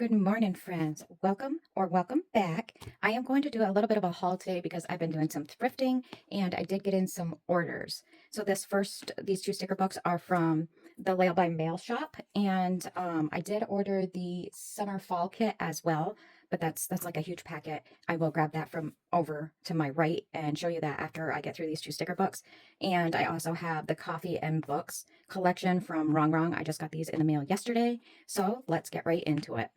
Good morning, friends. Welcome back. I am going to do a little bit of a haul today because I've been doing some thrifting and I did get in some orders. So these two sticker books are from the Layle by Mail shop, and I did order the summer fall kit as well, but that's like a huge packet. I will grab that from over to my right and show you that after I get through these two sticker books. And I also have the coffee and books collection from Rongrong. I just got these in the mail yesterday, so let's get right into it.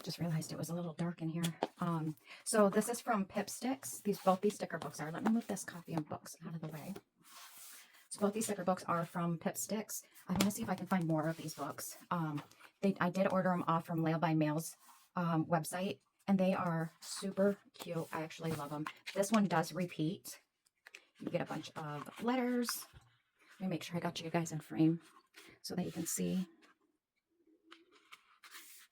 Just realized it was a little dark in here. So this is from Pipsticks. Both these sticker books are. Let me move this coffee and books out of the way. So both these sticker books are from Pipsticks. I want to see if I can find more of these books. I did order them off from Layle by Mail's website, and they are super cute. I actually love them. This one does repeat. You get a bunch of letters. Let me make sure I got you guys in frame so that you can see.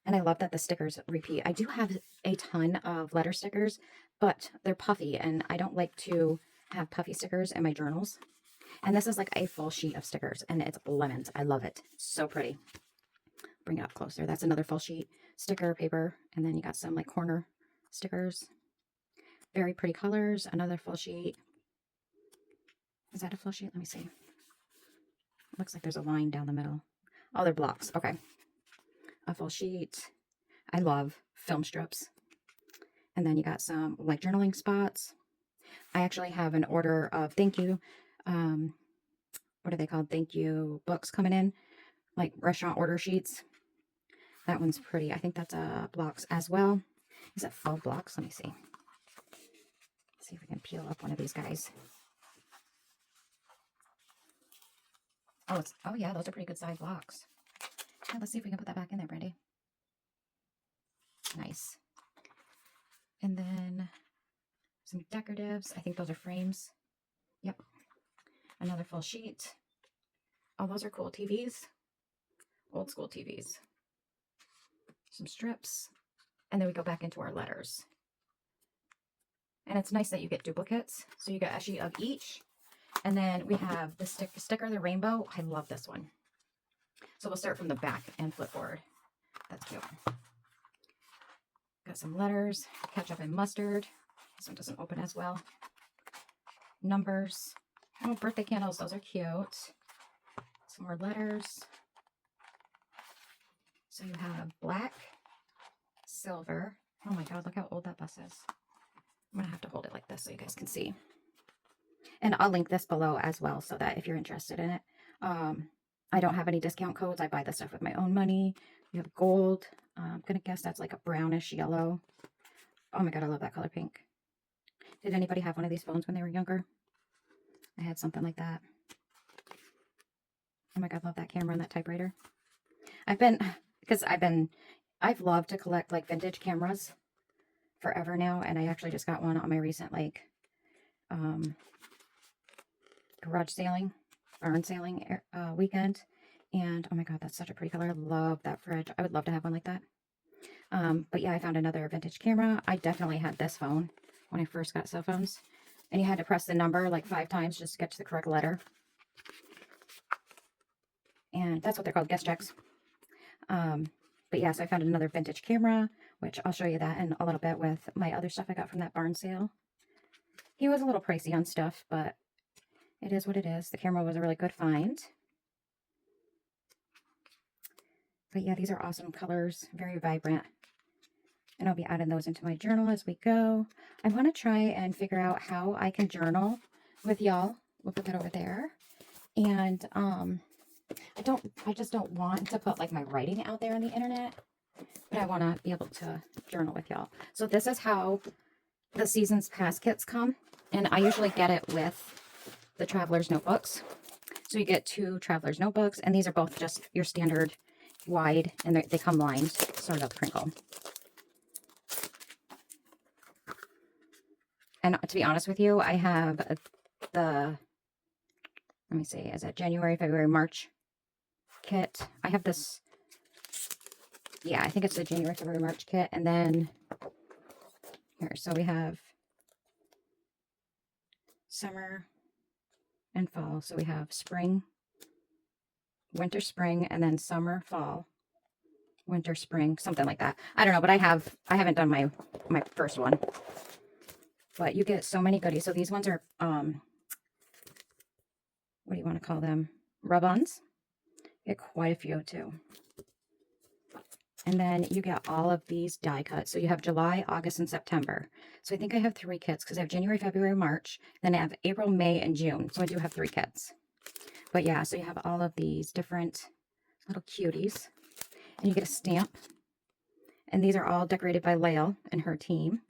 And I love that the stickers repeat. I do have a ton of letter stickers, but they're puffy, and I don't like to have puffy stickers in my journals. And this is like a full sheet of stickers, and it's lemons. I love it. So pretty. Bring it up closer. That's another full sheet sticker paper. And then you got some like corner stickers. Very pretty colors. Another full sheet. Is that a full sheet? Let me see. Looks like there's a line down the middle. Oh, they're blocks. Okay. A full sheet. I love film strips. And then you got some like journaling spots. I actually have an order of thank you. What are they called? Thank you books coming in, like restaurant order sheets. That one's pretty. I think that's blocks as well. Is it full blocks? Let me see. Let's see if we can peel up one of these guys. Oh yeah, those are pretty good size blocks. Yeah, let's see if we can put that back in there, Brandy. Nice. And then some decoratives. I think those are frames. Yep. Another full sheet. Oh, those are cool TVs. Old school TVs. Some strips. And then we go back into our letters. And it's nice that you get duplicates. So you get a sheet of each. And then we have the sticker, the rainbow. I love this one. So we'll start from the back and flip forward. That's cute. Got some letters, ketchup and mustard. This one doesn't open as well. Numbers. Oh, birthday candles. Those are cute. Some more letters. So you have black, silver. Oh my God, look how old that bus is. I'm going to have to hold it like this so you guys can see. And I'll link this below as well so that if you're interested in it. I don't have any discount codes. I buy the stuff with my own money. You have gold. I'm going to guess that's like a brownish yellow. Oh my God, I love that color pink. Did anybody have one of these phones when they were younger? I had something like that. Oh my God, love that camera and that typewriter. I've loved to collect like vintage cameras forever now. And I actually just got one on my recent like garage sailing, barn sailing weekend. And oh my God, that's such a pretty color. I love that fridge. I would love to have one like that. But yeah, I found another vintage camera. I definitely had this phone when I first got cell phones. And you had to press the number like 5 times just to get to the correct letter. And that's what they're called, guest checks. But yeah, so I found another vintage camera, which I'll show you that in a little bit with my other stuff I got from that barn sale. He was a little pricey on stuff, but it is what it is. The camera was a really good find. But yeah, these are awesome colors, very vibrant. And I'll be adding those into my journal as we go. I want to try and figure out how I can journal with y'all. We'll put that over there. And I just don't want to put like my writing out there on the internet, but I want to be able to journal with y'all. So this is how the Seasons Pass kits come. And I usually get it with the Traveler's Notebooks. So you get 2 Traveler's Notebooks, and these are both just your standard wide, and they come lined, sort of crinkle. And to be honest with you, I have let me see, is it January, February, March kit? I have this, yeah, I think it's the January, February, March kit. And then here, so we have summer and fall. So we have spring, winter, spring, and then summer, fall. winter, spring, something like that. I don't know, but I haven't done my first one. But you get so many goodies. So these ones are what do you want to call them? Rub-ons. Get quite a few too. And then you get all of these die cuts. So you have July, August, and September. So I think I have 3 kits because I have January, February, March. Then I have April, May, and June. So I do have 3 kits. But yeah, so you have all of these different little cuties. And you get a stamp. And these are all decorated by Layle and her team.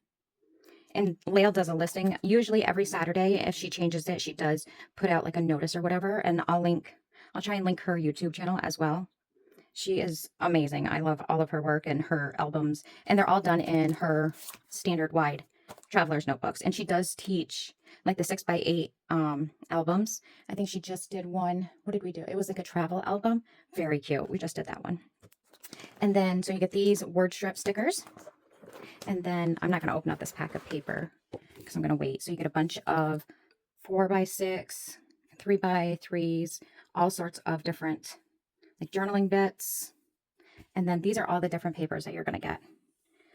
And Layle does a listing. Usually every Saturday, if she changes it, she does put out like a notice or whatever. And I'll try and link her YouTube channel as well. She is amazing. I love all of her work and her albums. And they're all done in her standard wide traveler's notebooks. And she does teach like the 6x8 albums. I think she just did one. What did we do? It was like a travel album. Very cute. We just did that one. And then, so you get these word strip stickers. And then I'm not going to open up this pack of paper because I'm going to wait. So you get a bunch of 4x6, 3x3s, all sorts of different like journaling bits. And then these are all the different papers that you're going to get.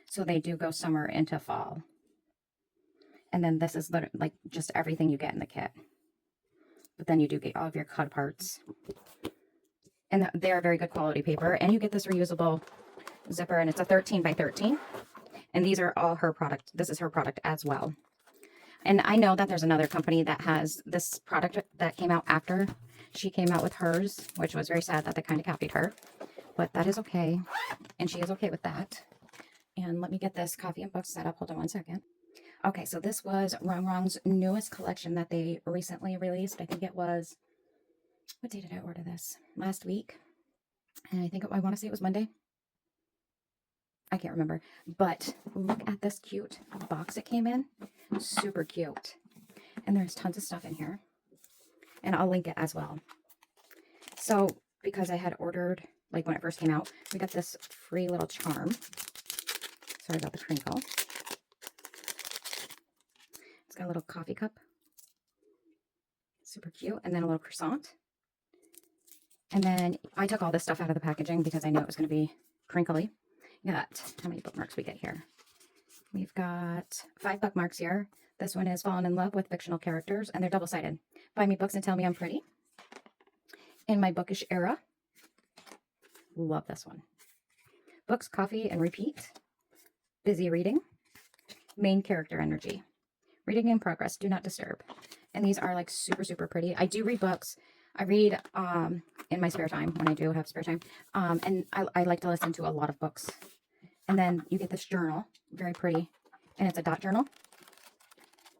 So they do go summer into fall. And then this is like just everything you get in the kit. But then you do get all of your cut parts. And they're very good quality paper. And you get this reusable zipper, and it's a 13x13. And these are all her product. This is her product as well. And I know that there's another company that has this product that came out after she came out with hers, which was very sad that they kind of copied her. But that is okay. And she is okay with that. And let me get this coffee and book set up. Hold on one second. Okay, so this was Rongrong's newest collection that they recently released. I think it was, what day did I order this? Last week. And I want to say it was Monday. I can't remember. But look at this cute box it came in. Super cute. And there's tons of stuff in here. And I'll link it as well. So, because I had ordered, like when it first came out, we got this free little charm. Sorry about the crinkle. It's got a little coffee cup. Super cute. And then a little croissant. And then I took all this stuff out of the packaging because I knew it was going to be crinkly. Got, how many bookmarks we get here? We've got 5 bookmarks here. This one is Fallen in Love with Fictional Characters, and they're double-sided. Buy me books and tell me I'm pretty. In my bookish era. Love this one. Books, coffee, and repeat. Busy reading. Main character energy. Reading in progress. Do not disturb. And these are like super, super pretty. I do read books. I read in my spare time when I do have spare time. And I like to listen to a lot of books. And then you get this journal. Very pretty. And it's a dot journal.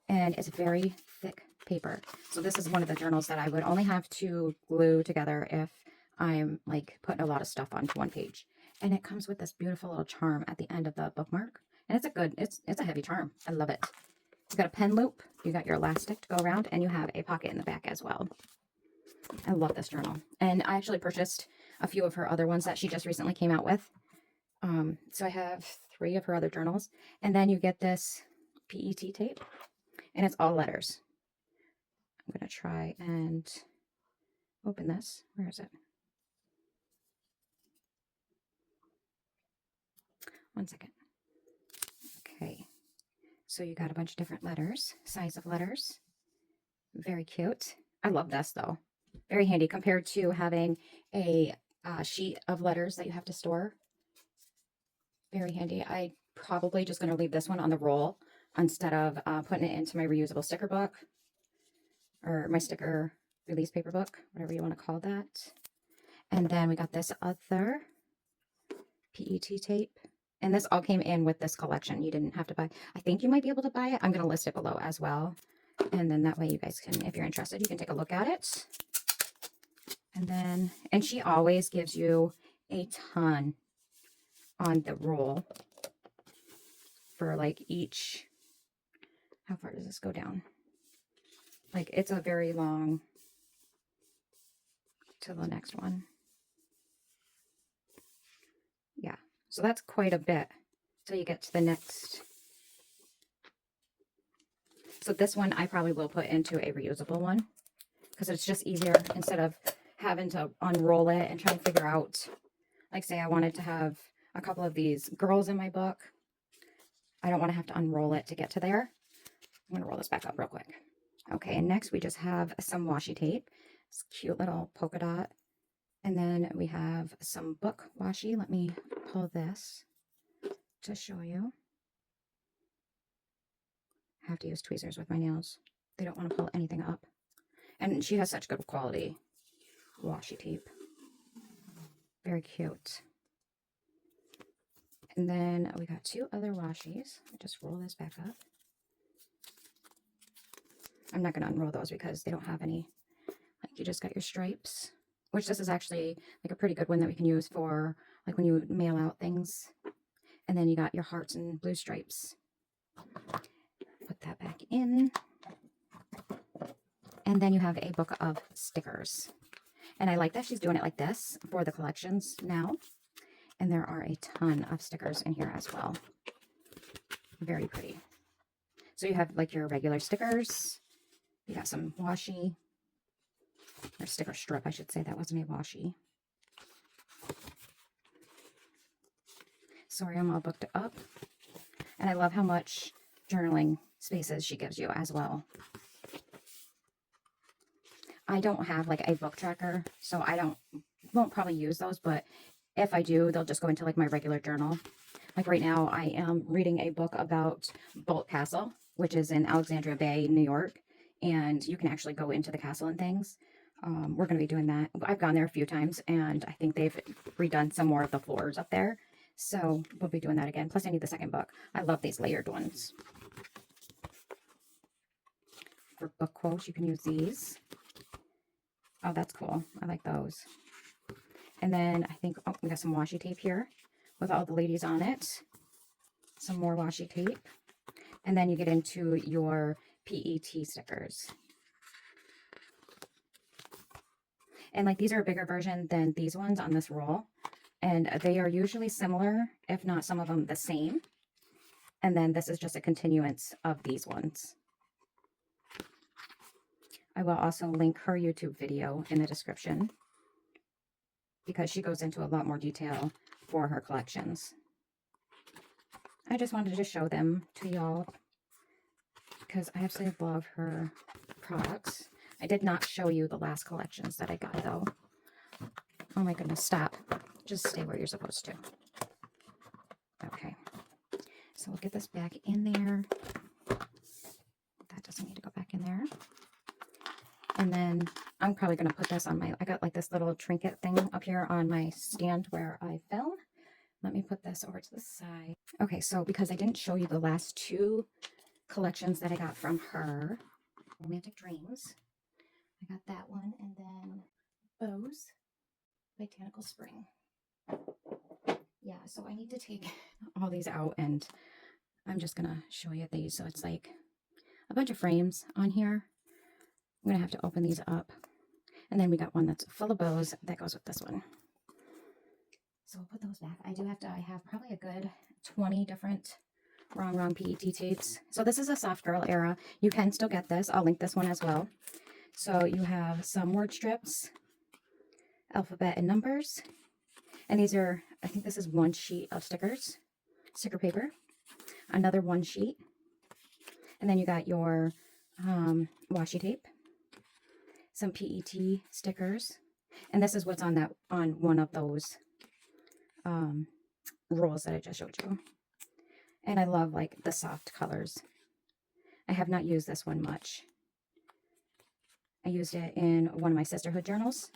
And it's very thick paper. So this is one of the journals that I would only have to glue together if I'm like putting a lot of stuff onto one page. And it comes with this beautiful little charm at the end of the bookmark. And it's a heavy charm. I love it. You've got a pen loop. You got your elastic to go around. And you have a pocket in the back as well. I love this journal. And I actually purchased a few of her other ones that she just recently came out with. So I have 3 of her other journals. And then you get this PET tape. And it's all letters. I'm going to try and open this. Where is it? One second. Okay. So you got a bunch of different letters, size of letters. Very cute. I love this though. Very handy compared to having a sheet of letters that you have to store. Very handy. I probably just going to leave this one on the roll instead of putting it into my reusable sticker book or my sticker release paper book, whatever you want to call that. And then we got this other PET tape. And this all came in with this collection. You didn't have to buy. I think you might be able to buy it. I'm going to list it below as well. And then that way you guys can, if you're interested, you can take a look at it. And she always gives you a ton on the roll for like each. How far does this go down? Like it's a very long to the next one. Yeah, so that's quite a bit till you get to the next. So this one I probably will put into a reusable one because it's just easier instead of having to unroll it and try to figure out Like say I wanted to have a couple of these girls in my book. I don't want to have to unroll it to get to there. I'm going to roll this back up real quick. Okay, and next we just have some washi tape. It's cute little polka dot. And then we have some book washi. Let me pull this to show you. I have to use tweezers with my nails. They don't want to pull anything up. And she has such good quality washi tape. Very cute. And then we got two other washies. Just roll this back up. I'm not going to unroll those because they don't have any. Like you just got your stripes, which this is actually like a pretty good one that we can use for like when you mail out things. And then you got your hearts and blue stripes. Put that back in. And then you have a book of stickers. And I like that she's doing it like this for the collections now. And there are a ton of stickers in here as well. Very pretty. So you have like your regular stickers. You got some washi. Or sticker strip, I should say. That wasn't a washi. Sorry, I'm all booked up. And I love how much journaling spaces she gives you as well. I don't have like a book tracker, so won't probably use those, but if I do, they'll just go into like my regular journal. Like right now, I am reading a book about Bolt Castle, which is in Alexandria Bay, New York, and you can actually go into the castle and things. We're going to be doing that. I've gone there a few times, and I think they've redone some more of the floors up there, so we'll be doing that again. Plus, I need the second book. I love these layered ones. For book quotes, you can use these. Oh, that's cool. I like those. And then I think, oh, we got some washi tape here with all the ladies on it. Some more washi tape. And then you get into your PET stickers. And like these are a bigger version than these ones on this roll. And they are usually similar, if not some of them the same. And then this is just a continuance of these ones. I will also link her YouTube video in the description because she goes into a lot more detail for her collections. I just wanted to show them to y'all because I absolutely love her products. I did not show you the last collections that I got though. Oh my goodness, stop. Just stay where you're supposed to. Okay. So we'll get this back in there. That doesn't need to go back in there. And then I'm probably going to put this on I got like this little trinket thing up here on my stand where I film. Let me put this over to the side. Okay, so because I didn't show you the last two collections that I got from her, Romantic Dreams. I got that one, and then Bows, Botanical Spring. Yeah, so I need to take all these out, and I'm just going to show you these. So it's like a bunch of frames on here. I'm going to have to open these up. And then we got one that's full of bows that goes with this one. So we'll put those back. I have probably a good 20 different Rongrong PET tapes. So this is a soft girl era. You can still get this. I'll link this one as well. So you have some word strips, alphabet and numbers. And these are, I think this is one sheet of stickers, sticker paper, another one sheet. And then you got your washi tape, some PET stickers, and this is what's on one of those rolls that I just showed you. And I love like the soft colors. I have not used this one much. I used it in one of my sisterhood journals,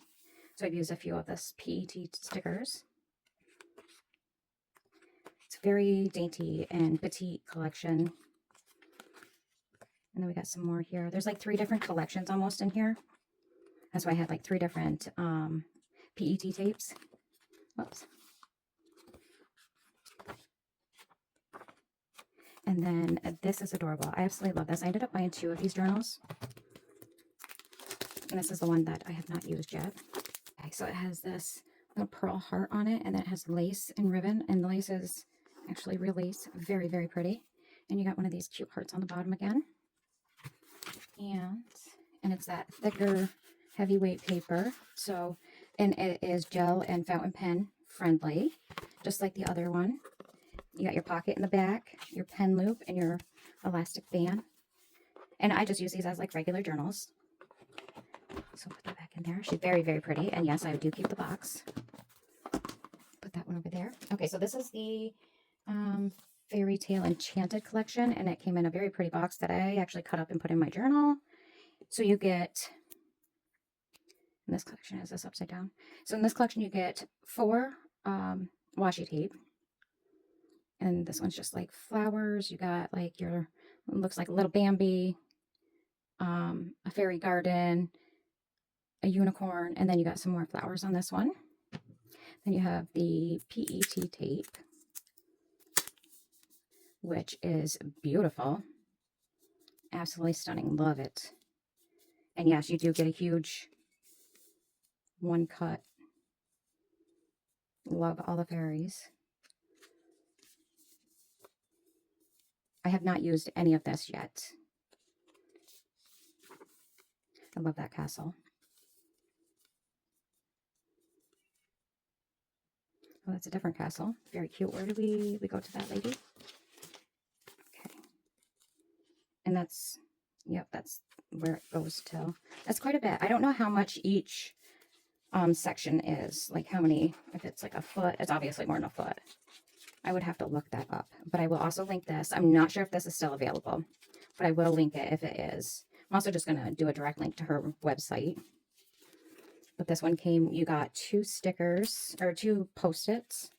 so I've used a few of this PET stickers. It's a very dainty and petite collection. And then we got some more here. There's like 3 different collections almost in here. That's why I had like 3 different PET tapes. Oops. And then this is adorable. I absolutely love this. I ended up buying 2 of these journals. And this is the one that I have not used yet. Okay, so it has this little pearl heart on it, and then it has lace and ribbon. And the lace is actually real lace. Very, very pretty. And you got one of these cute hearts on the bottom again. And it's that thicker heavyweight paper. So, and it is gel and fountain pen friendly, just like the other one. You got your pocket in the back, your pen loop, and your elastic band. And I just use these as like regular journals. So put that back in there. She's very, very pretty. And yes, I do keep the box. Put that one over there. Okay, so this is the Fairy Tale Enchanted collection. And it came in a very pretty box that I actually cut up and put in my journal. So you get, in this collection, is this upside down? So in this collection, you get 4 washi tape. And this one's just like flowers. You got like your, it looks like a little Bambi, a fairy garden, a unicorn, and then you got some more flowers on this one. Then you have the PET tape, which is beautiful. Absolutely stunning. Love it. And yes, you do get a huge one cut. Love all the fairies. I have not used any of this yet. I love that castle. Oh, that's a different castle. Very cute. Where do we go to that lady? Okay. And that's, yep, that's where it goes to. That's quite a bit. I don't know how much each section is. Like how many, if it's like a foot, it's obviously more than a foot. I would have to look that up. But I will also link this. I'm not sure if this is still available, but I will link it if it is. I'm also just going to do a direct link to her website. But this one came, you got 2 stickers, or 2 Post-its,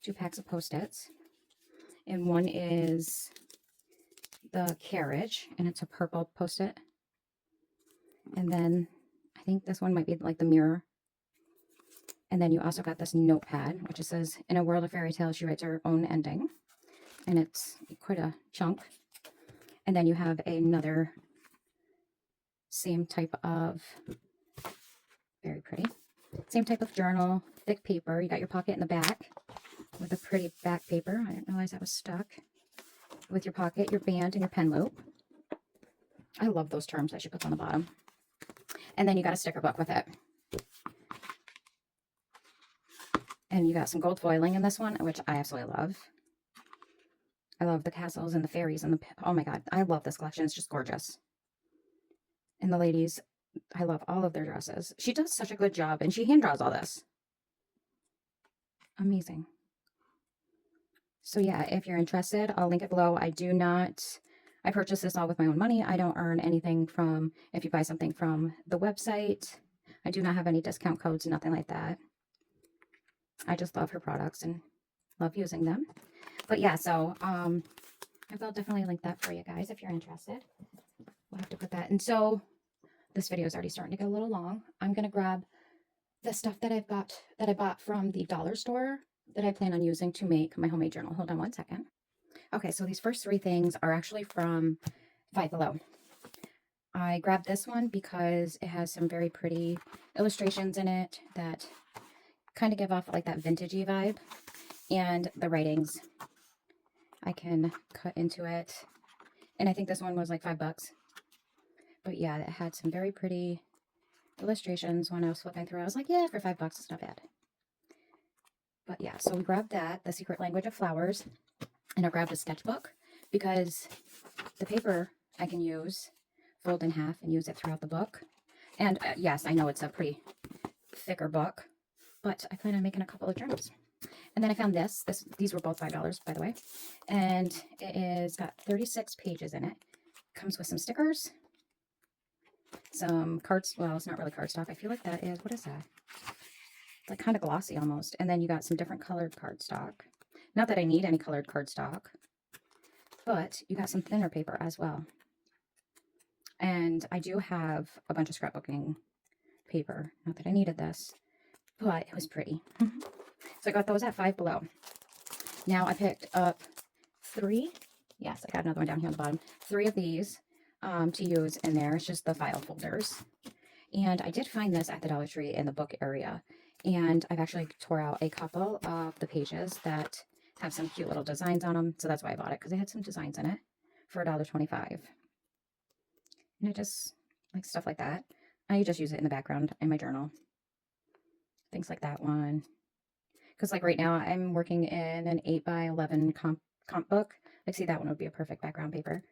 2 packs of Post-its. And one is the carriage, and it's a purple Post-it. And then I think this one might be like the mirror. And then you also got this notepad, which it says, in a world of fairy tales, she writes her own ending. And it's quite a chunk. And then you have another same type of, very pretty, same type of journal, thick paper. You got your pocket in the back with a pretty back paper. I didn't realize that was stuck. With your pocket, your band, and your pen loop. I love those terms that she puts on the bottom. And then you got a sticker book with it. And you got some gold foiling in this one, which I absolutely love. I love the castles and the fairies and the, oh my god, I love this collection. It's just gorgeous. And the ladies, I love all of their dresses. She does such a good job, and she hand draws all this. Amazing. So yeah, if you're interested, I'll link it below. I purchased this all with my own money. I don't earn anything from, if you buy something from the website. I do not have any discount codes, nothing like that. I just love her products and love using them. But yeah, so I will definitely link that for you guys if you're interested. We'll have to put that. And so this video is already starting to get a little long. I'm going to grab the stuff that I bought from the dollar store that I plan on using to make my homemade journal. Hold on one second. Okay, so these first 3 things are actually from Five Below. I grabbed this one because it has some very pretty illustrations in it that kind of give off like that vintagey vibe. And the writings, I can cut into it. And I think this one was like $5. But yeah, it had some very pretty illustrations. When I was flipping through, I was like, yeah, for $5, it's not bad. But yeah, so we grabbed that, The Secret Language of Flowers. And I grabbed a sketchbook because the paper I can use, fold in half and use it throughout the book. And yes, I know it's a pretty thicker book, but I plan on making a couple of journals. And then I found these were both $5, by the way. And it is got 36 pages in it. Comes with some stickers, some cards. Well, it's not really cardstock. I feel like that is, what is that? It's like kind of glossy almost. And then you got some different colored cardstock. Not that I need any colored cardstock, but you got some thinner paper as well. And I do have a bunch of scrapbooking paper. Not that I needed this, but it was pretty. So I got those at Five Below. Now I picked up 3. Yes, I got another one down here on the bottom. 3 of these to use in there. It's just the file folders. And I did find this at the Dollar Tree in the book area. And I've actually tore out a couple of the pages that have some cute little designs on them. So that's why I bought it, because it had some designs in it for $1.25. And it just, like stuff like that. I just use it in the background in my journal. Things like that one. Because like right now I'm working in an 8x11 comp book. Like see, that one would be a perfect background paper.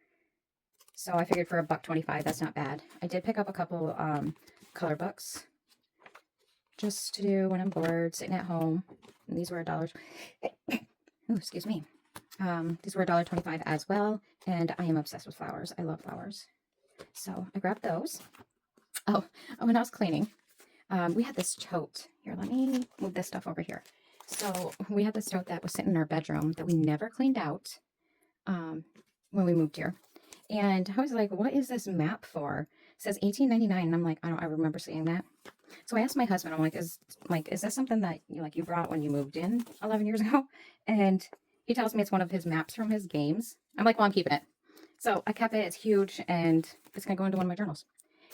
So I figured for $1.25, that's not bad. I did pick up a couple color books just to do when I'm bored, sitting at home. And these were $1. Oh, excuse me. These were $1.25 as well. And I am obsessed with flowers. I love flowers. So I grabbed those. Oh, when I was cleaning, we had this tote. Here, let me move this stuff over here. So we had this tote that was sitting in our bedroom that we never cleaned out when we moved here. And I was like, what is this map for? It says $18.99. And I'm like, I remember seeing that. So I asked my husband, I'm like, is this something that you brought when you moved in 11 years ago? And he tells me it's one of his maps from his games. I'm like, well, I'm keeping it. So I kept it. It's huge, and it's going to go into one of my journals.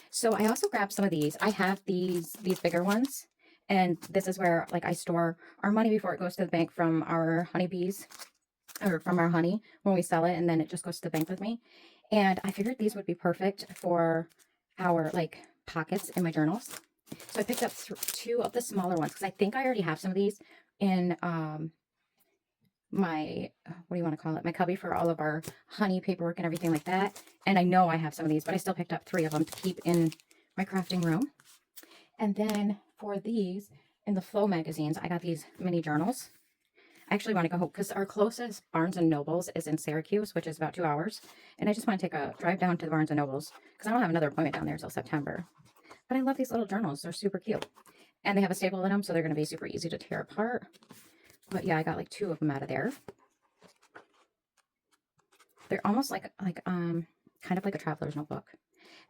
So I also grabbed some of these. I have these bigger ones, and this is where like I store our money before it goes to the bank from our honeybees, or from our honey when we sell it, and then it just goes to the bank with me. And I figured these would be perfect for our like pockets in my journals. So I picked up two of the smaller ones because I think I already have some of these in my, what do you want to call it? My cubby for all of our honey paperwork and everything like that. And I know I have some of these, but I still picked up 3 of them to keep in my crafting room. And then for these, in the Flow magazines, I got these mini journals. I actually want to go home because our closest Barnes & Nobles is in Syracuse, which is about 2 hours. And I just want to take a drive down to the Barnes & Nobles because I don't have another appointment down there until September. But I love these little journals. They're super cute. And they have a staple in them, so they're going to be super easy to tear apart. But yeah, I got like 2 of them out of there. They're almost like kind of like a traveler's notebook.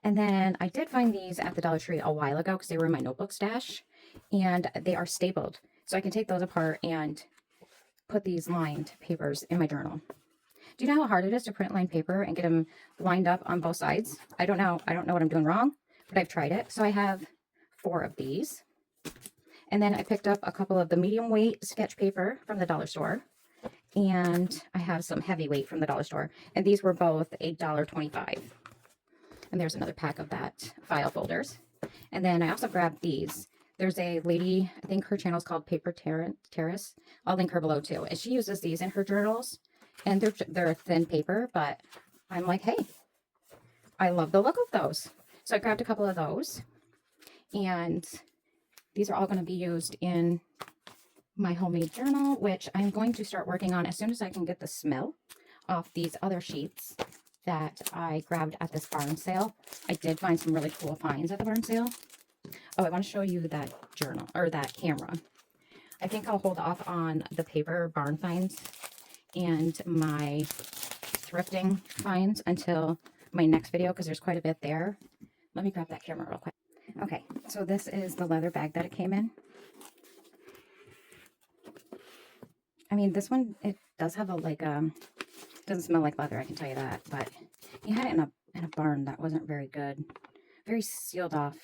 And then I did find these at the Dollar Tree a while ago because they were in my notebook stash. And they are stapled. So I can take those apart and put these lined papers in my journal. Do you know how hard it is to print lined paper and get them lined up on both sides? I don't know what I'm doing wrong, but I've tried it. So I have 4 of these. And then I picked up a couple of the medium weight sketch paper from the dollar store. And I have some heavyweight from the dollar store. And these were both $1.25. And there's another pack of that file folders. And then I also grabbed these. There's a lady, I think her channel is called Paper Terrace. I'll link her below too. And she uses these in her journals. And they're thin paper, but I'm like, hey, I love the look of those. So I grabbed a couple of those. And these are all going to be used in my homemade journal, which I'm going to start working on as soon as I can get the smell off these other sheets that I grabbed at this barn sale. I did find some really cool finds at the barn sale. Oh, I want to show you that journal, or that camera. I think I'll hold off on the paper barn finds and my thrifting finds until my next video because there's quite a bit there. Let me grab that camera real quick. Okay, so this is the leather bag that it came in. I mean, this one, it does have a, like, doesn't smell like leather, I can tell you that, but he had it in a barn that wasn't very good. Very sealed off.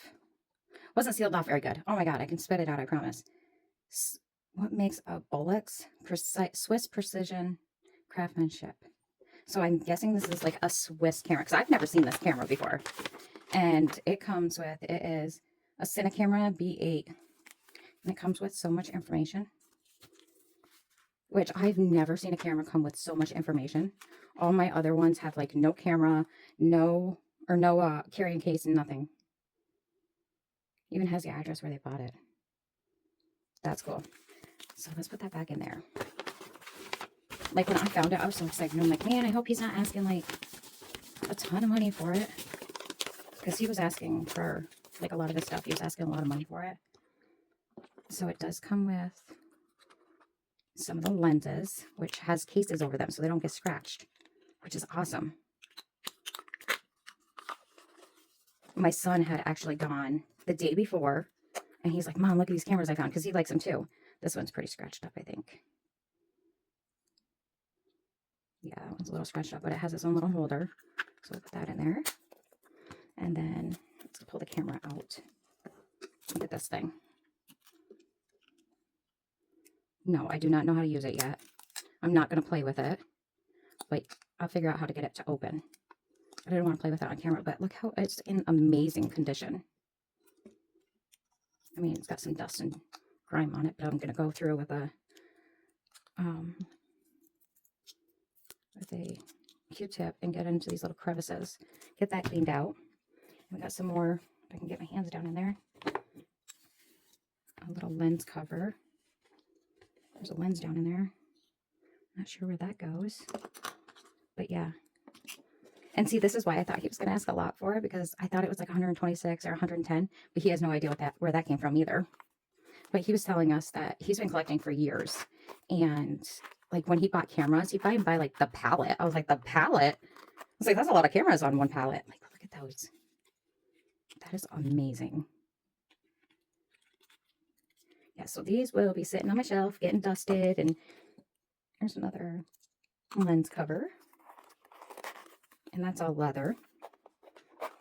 Wasn't sealed off very good. Oh my God, I can spit it out, I promise. What makes a Bolex? Swiss precision craftsmanship. So I'm guessing this is like a Swiss camera, because I've never seen this camera before. And it comes with, it is a Cine camera B8. And it comes with so much information, which I've never seen a camera come with so much information. All my other ones have like no camera, no carrying case, and nothing. Even has the address where they bought it. That's cool. So let's put that back in there. Like when I found it, I was so excited. I'm like, man, I hope he's not asking like a ton of money for it. Because he was asking for like a lot of his stuff. He was asking a lot of money for it. So it does come with some of the lenses, which has cases over them so they don't get scratched, which is awesome. My son had actually gone the day before, and he's like, Mom, look at these cameras I found, because he likes them too. This one's pretty scratched up, I think. Yeah, that one's a little scratched up, but it has its own little holder. So we'll put that in there. And then let's pull the camera out. Look at this thing. No, I do not know how to use it yet. I'm not going to play with it. But I'll figure out how to get it to open. I don't want to play with it on camera, but look how it's in amazing condition. I mean, it's got some dust and grime on it, but I'm going to go through with a with a Q-tip and get into these little crevices. Get that cleaned out. We got some more, if I can get my hands down in there. A little lens cover. There's a lens down in there. Not sure where that goes. But yeah. And see, this is why I thought he was going to ask a lot for it, because I thought it was like 126 or 110, but he has no idea where that came from either. But he was telling us that he's been collecting for years. And like when he bought cameras, he'd buy like the palette. I was like, the palette? I was like, that's a lot of cameras on one palette. Like, look at those. That is amazing. Yeah, so these will be sitting on my shelf, getting dusted. And there's another lens cover. And that's all leather. What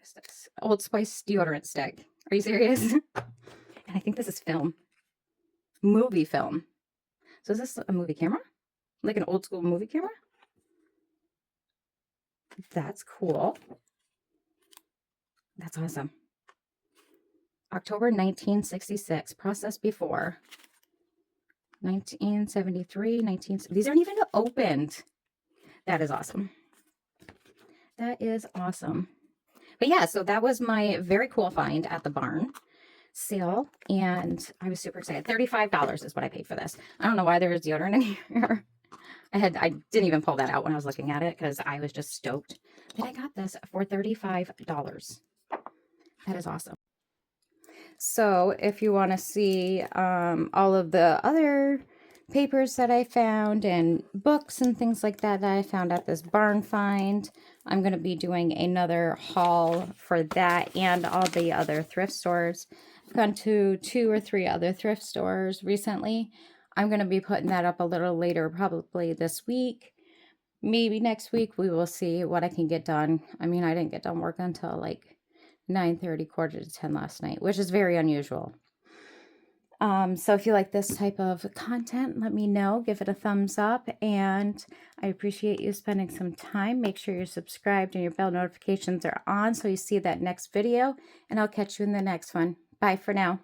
is this? Old Spice deodorant stick. Are you serious? And I think this is film. Movie film. So is this a movie camera? Like an old school movie camera? That's cool. That's awesome. October 1966. Processed before. 1973. These aren't even opened. That is awesome. That is awesome. But yeah, so that was my very cool find at the barn sale, and I was super excited. $35 is what I paid for this. I don't know why there was deodorant in here. I didn't even pull that out when I was looking at it because I was just stoked that I got this for $35. That is awesome. So if you want to see all of the other papers that I found and books and things like that I found at this barn find, I'm going to be doing another haul for that and all the other thrift stores. I've gone to 2 or 3 other thrift stores recently. I'm going to be putting that up a little later, probably this week. Maybe next week. We will see what I can get done. I mean, I didn't get done work until like 9:30, quarter to 10 last night, which is very unusual. So if you like this type of content, let me know. Give it a thumbs up, and I appreciate you spending some time. Make sure you're subscribed and your bell notifications are on so you see that next video, and I'll catch you in the next one. Bye for now.